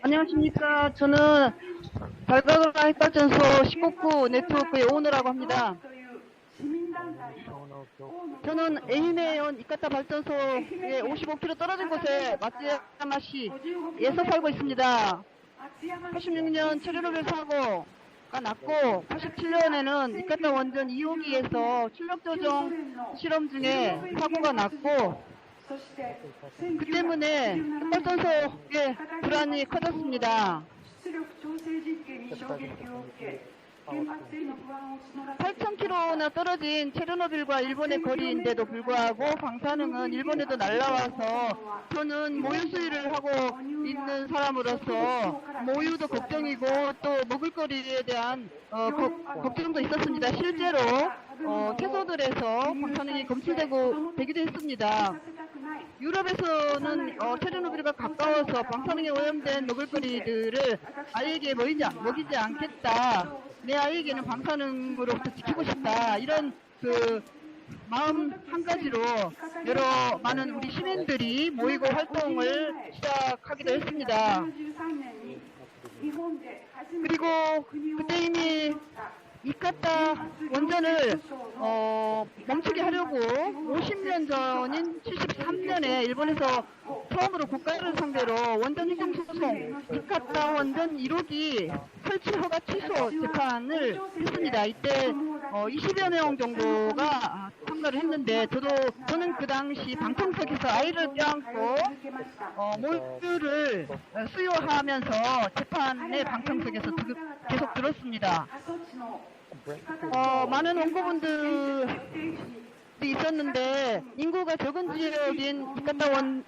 안녕하십니까. 저는 달가그라 핵발전소 19구 네트워크의 오너라고 합니다. 저는 에이메온 이카타 발전소에 55km 떨어진 곳에 마츠야마시에서 살고 있습니다. 86년 체르노빌 사고가 났고 87년에는 이카타 원전 2호기에서 출력 조정 실험 중에 사고가 났고 그 때문에 발전소의 불안이 커졌습니다. 8,000km나 떨어진 체르노빌과 일본의 거리인데도 불구하고 방사능은 일본에도 날라와서 저는 모유 수유를 하고 있는 사람으로서 모유도 걱정이고 또 먹을거리에 대한 걱정도 있었습니다. 실제로 채소들에서 방사능이 검출되기도 했습니다. 유럽에서는 체르노빌과 가까워서 방사능에 오염된 먹을거리들을 아이에게 먹이지 않겠다. 내 아이에게는 방사능으로부터 지키고 싶다. 이런 마음 한 가지로 많은 우리 시민들이 모이고 활동을 시작하기도 했습니다. 그리고 그때 이미 이카타 원전을 멈추게 하려고 50년 전인 73년에 일본에서 처음으로 국가를 상대로 원전 희생 소송 이카타 원전 1호기 설치 허가 취소 재판을 했습니다. 이때 20여 명 정도가 참가를 했는데 저는 그 당시 방청석에서 아이를 껴안고 모유를 수유하면서 재판의 방청석에서 계속 들었습니다. 많은 원고분들이 있었는데 인구가 적은 지역인 이카타정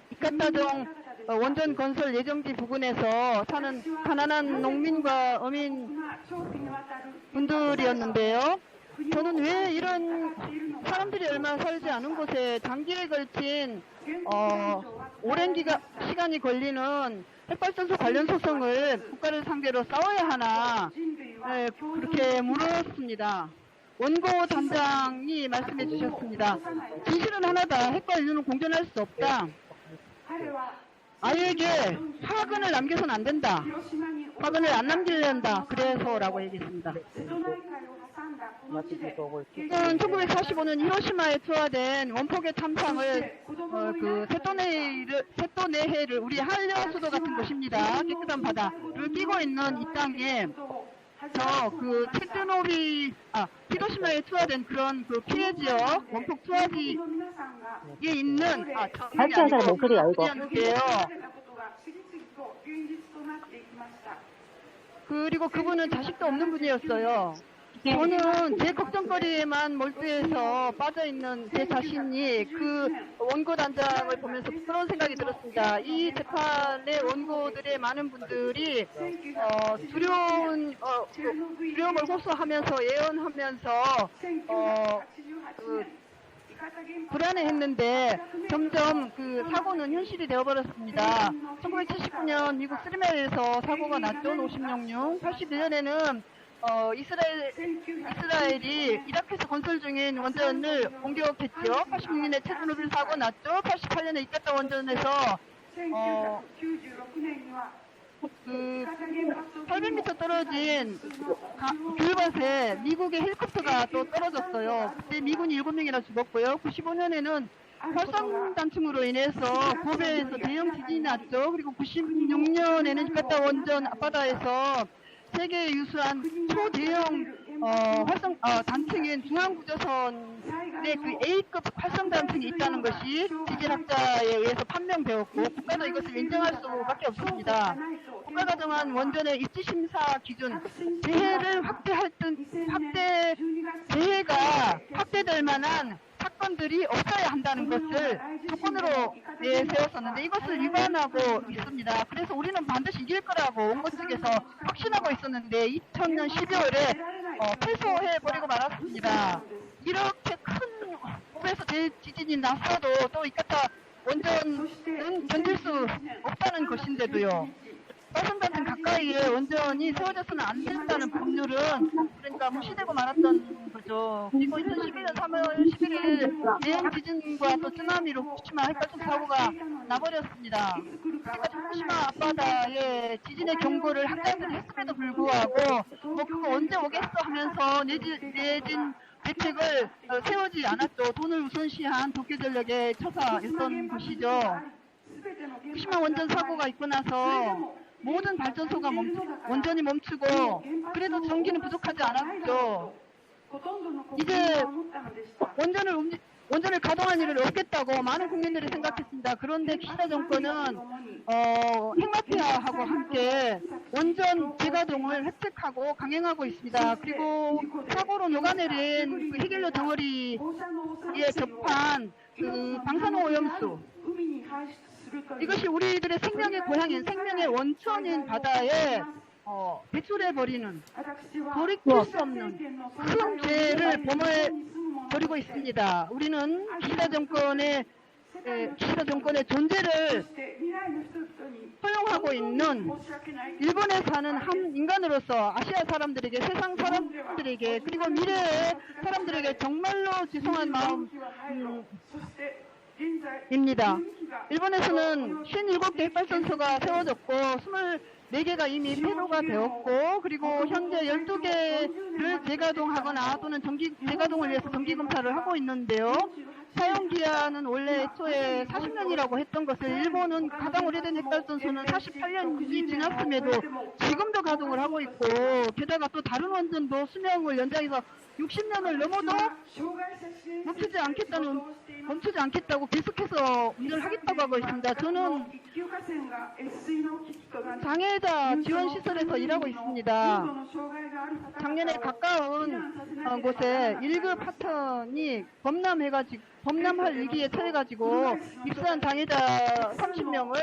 원전 건설 예정지 부근에서 사는 가난한 농민과 어민 분들이었는데요. 저는 왜 이런 사람들이 얼마 살지 않은 곳에 장기에 걸친 오랜 시간이 걸리는 핵발전소 관련 소송을 국가를 상대로 싸워야 하나 그렇게 물었습니다. 원고 단장이 말씀해 주셨습니다. 진실은 하나다. 핵과 인류는 공존할 수 없다. 아이에게 화근을 남겨서는 안 된다. 화근을 안 남기려한다. 그래서라고 얘기했습니다. 1945년 히로시마에 투하된 원폭의 참상을 세토네해를 우리 한려 수도 같은 곳입니다. 깨끗한 바다를 끼고 있는 이 땅에 히로시마에 투하된 그런 피해 지역 원폭 투하지에 있는 같이 하자는 목소리야 이거. 그리고 그분은 자식도 없는 분이었어요. 저는 제 걱정거리에만 몰두해서 빠져있는 제 자신이 그 원고 단장을 보면서 그런 생각이 들었습니다. 이 재판의 원고들의 많은 분들이 두려움을 호소하면서 예언하면서 불안해했는데 점점 그 사고는 현실이 되어버렸습니다. 1979년 미국 스리멜에서 사고가 났죠. 56령. 81년에는 이스라엘이 이라크에서 건설 중인 원전을 공격했죠. 86년에 체르노빌 사고 났죠. 88년에 이카타 원전에서 800m 떨어진 귤밭에 미국의 헬리콥터가 또 떨어졌어요. 그때 미군이 7명이나 죽었고요. 95년에는 활성단층으로 인해서 고베에서 대형 지진이 났죠. 그리고 96년에는 이카타 원전 앞바다에서 세계에 유수한 초대형 단층인 중앙구조선의 그 A급 활성 단층이 있다는 것이 지질학자에 의해서 판명되었고 국가도 이것을 인정할 수밖에 없습니다. 국가가 정한 원전의 입지심사 기준 재해를 재해가 확대될 만한 사건들이 없어야 한다는 것을 조건으로 세웠었는데 이것을 위반하고 있습니다. 그래서 우리는 반드시 이길 거라고 원고 측에서 확신하고 있었는데 2000년 12월에 패소해버리고 말았습니다. 이렇게 큰 호에서 대지진이 났어도 또 이카타 원전은 견딜 수 없다는 것인데도요. 활성단층 가까이에 원전이 세워져서는 안 된다는 법률은 그러니까 자체가 무시되고 말았던 거죠. 그리고 2011년 3월 11일 대형 지진과 또 쓰나미로 후쿠시마 핵발전 사고가 나버렸습니다. 그러니까 후쿠시마 앞바다에 지진의 경고를 학자들이 했음에도 불구하고 뭐 그거 언제 오겠어 하면서 내진 대책을 세우지 않았죠. 돈을 우선시한 도쿄전력의 처사였던 것이죠. 후쿠시마 원전 사고가 있고 나서 모든 발전소가 원전이 멈추고 그래도 전기는 부족하지 않았죠. 이제 원전을 가동할 일은 없겠다고 많은 국민들이 생각했습니다. 그런데 기시다 정권은 핵마피아하고 함께 원전 재가동을 획책하고 강행하고 있습니다. 그리고 사고로 녹아내린 그 핵연료 덩어리에 접한 그 방사능 오염수, 이것이 우리들의 생명의 고향인 생명의 원천인 바다에 배출해버리는 돌이킬 수 없는 큰 죄를 범해버리고 있습니다. 우리는 기시다 정권의 존재를 허용하고 있는 일본에 사는 한 인간으로서 아시아 사람들에게, 세상 사람들에게, 그리고 미래의 사람들에게 정말로 죄송한 마음입니다. 일본에서는 57개 핵발전소가 세워졌고 24개가 이미 폐로가 되었고, 그리고 현재 12개를 재가동하거나 또는 재가동을 위해서 정기검사를 하고 있는데요. 사용기한은 원래 애초에 40년이라고 했던 것을 일본은 가장 오래된 핵발전소는 48년이 지났음에도 지금도 가동을 하고 있고, 게다가 또 다른 원전도 수명을 연장해서 60년을 넘어도 멈추지 않겠다고 계속해서 일을 하겠다고 하고 있습니다. 저는 장애자 지원 시설에서 일하고 있습니다. 작년에 가까운 곳에 1급 하천이 범람할 위기에 처해가지고 입수한 장애자 30명을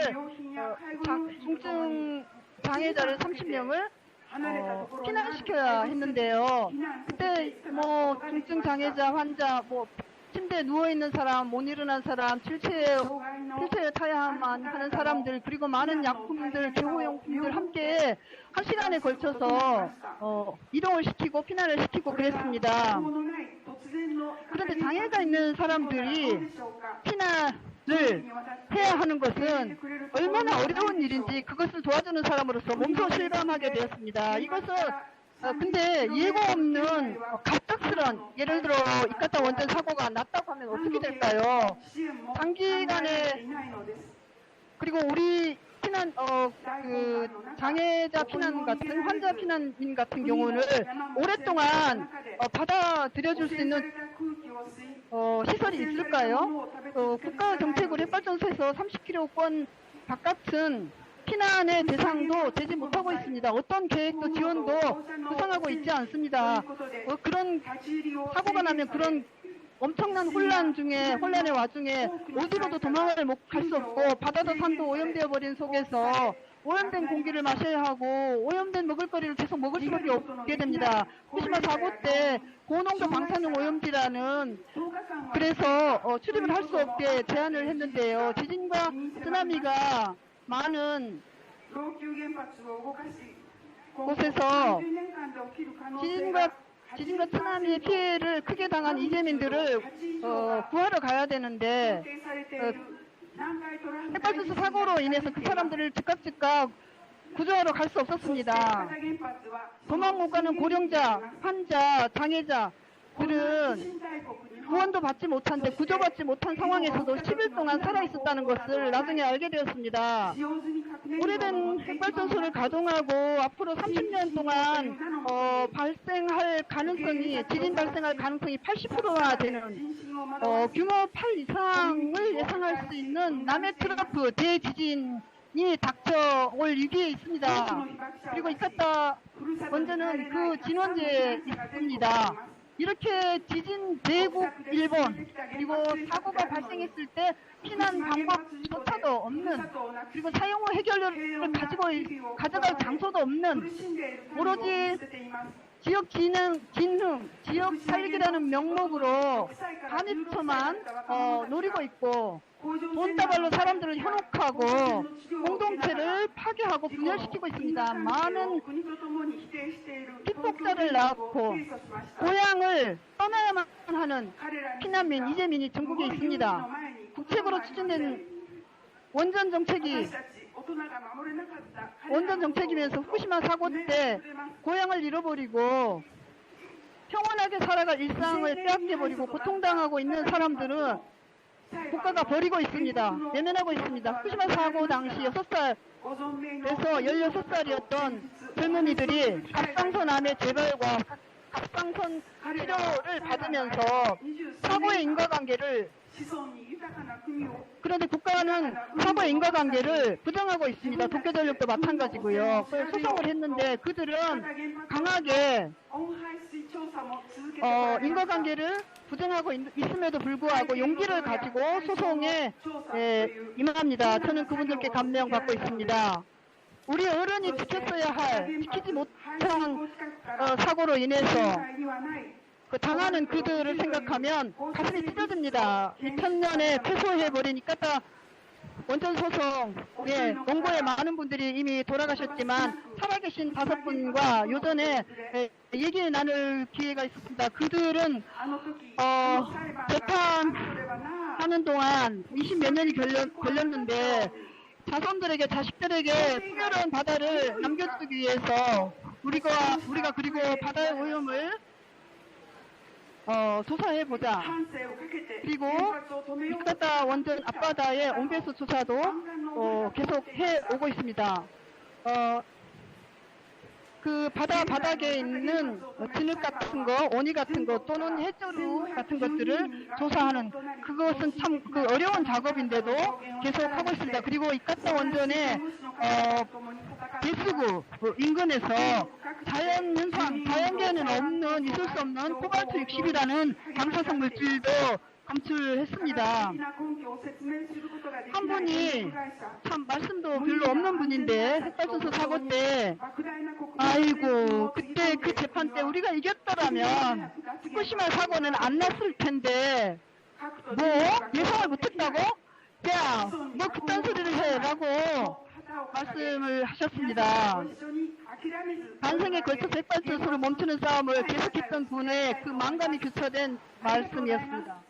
중증 장애자를 30명을 피난시켜야 했는데요. 그때 뭐 중증 장애자 환자, 뭐 침대에 누워있는 사람, 못 일어난 사람, 휠체어 타야만 하는 사람들, 그리고 많은 약품들,救護용품들 함께 1시간에 걸쳐서 이동을 시키고 피난을 시키고 그랬습니다. 그런데 장애가 있는 사람들이 피난을 해야 하는 것은 얼마나 어려운 일인지 그것을 도와주는 사람으로서 몸소 실감하게 되었습니다. 이것은 근데 예고 없는 갑작스런, 예를 들어 이카타 원전 사고가 났다고 하면 어떻게 될까요? 단기간에, 그리고 우리 피난 그 장애자 피난 같은 환자 피난민 같은 경우는 오랫동안 받아들여줄 수 있는 시설이 있을까요? 국가 정책으로 핵발전소에서 30km권 바깥은 피난의 대상도 되지 못하고 있습니다. 어떤 계획도 지원도 구상하고 있지 않습니다. 그런 사고가 나면 그런 엄청난 혼란의 와중에 어디로도 도망을 갈 수 없고 바다도 산도 오염되어 버린 속에서 오염된 공기를 마셔야 하고 오염된 먹을거리를 계속 먹을 수밖에 없게 됩니다. 후쿠시마 사고 때 고농도 방사능 오염지라는, 그래서 출입을 할 수 없게 제한을 했는데요. 지진과 쓰나미가 많은 곳에서 지진과 쓰나미의 피해를 크게 당한 이재민들을 구하러 가야 되는데 핵발전소 사고로 인해서 그 사람들을 즉각 구조하러 갈 수 없었습니다. 도망 못 가는 고령자, 환자, 장애자들은 구원도 받지 못한데 구조받지 못한 상황에서도 10일 동안 살아있었다는 것을 나중에 알게 되었습니다. 오래된 핵발전소를 가동하고 앞으로 30년 동안 지진 발생할 가능성이 80%나 되는 규모 8 이상을 예상할 수 있는 남해 트러프 대지진이 닥쳐올 위기에 있습니다. 그리고 이카타 원전은 그 진원지에 있습니다. 이렇게 지진 대국 일본, 그리고 사고가 발생했을 때 피난 방법조차도 없는, 그리고 사용 후 해결료를 가져갈 장소도 없는, 오로지 지역 진흥, 지역 살리기라는 명목으로 간입처만 노리고 있고, 돈다발로 사람들을 현혹하고 공동체를 파괴하고 분열시키고 있습니다. 많은 폭자를 낳고 고향을 떠나야만 하는 피난민, 이재민이 전국에 있습니다. 국책으로 추진된 원전 정책이면서 후쿠시마 사고 때 고향을 잃어버리고 평온하게 살아갈 일상을 빼앗겨버리고 고통당하고 있는 사람들은 국가가 버리고 있습니다. 내면하고 있습니다. 후쿠시마 사고 당시 6살에서 16살이었던 젊은이들이 갑상선 암의 재발과 갑상선 치료를 받으면서 사고의 인과관계를, 그런데 국가는 사고의 인과관계를 부정하고 있습니다. 도쿄전력도 마찬가지고요. 그래서 소송을 했는데 그들은 강하게 인과관계를 부정하고 있음에도 불구하고 용기를 가지고 소송에 임합니다. 저는 그분들께 감명받고 있습니다. 우리 어른이 지키지 못한 사고로 인해서 당하는 그들을 생각하면 가슴이 찢어집니다. 2000년에 패소해버리니까 원전 소송에 원고에 많은 분들이 이미 돌아가셨지만 살아계신 5분과 요전에 얘기 나눌 기회가 있었습니다. 그들은 재판하는 동안 20몇 년이 걸렸는데 자손들에게, 자식들에게 풍요로운 바다를 남겨주기 위해서 우리가 그리고 바다의 오염을 조사해보자. 그리고 이카타 원전 앞바다의 온배수 조사도 계속 해오고 있습니다. 그 바닥에 있는 진흙 같은 거, 원이 같은 거 또는 해조류 같은 것들을 조사하는, 그것은 참 어려운 작업인데도 계속 하고 있습니다. 그리고 이카타 원전의 배수구 인근에서 자연계에는 있을 수 없는 코발트 60이라는 방사성 물질도 검출했습니다. 한 분이 참 말씀도 별로 없는 분인데 핵발전소 사고 때 아이고 그때 그 재판 때 우리가 이겼더라면 후쿠시마 사고는 안 났을 텐데 뭐 예상을 못했다고? 야 뭐 그딴 소리를 해 라고 말씀을 하셨습니다. 반생에 걸쳐서 핵발전소를 멈추는 싸움을 계속했던 분의 그 망감이 교차된 말씀이었습니다.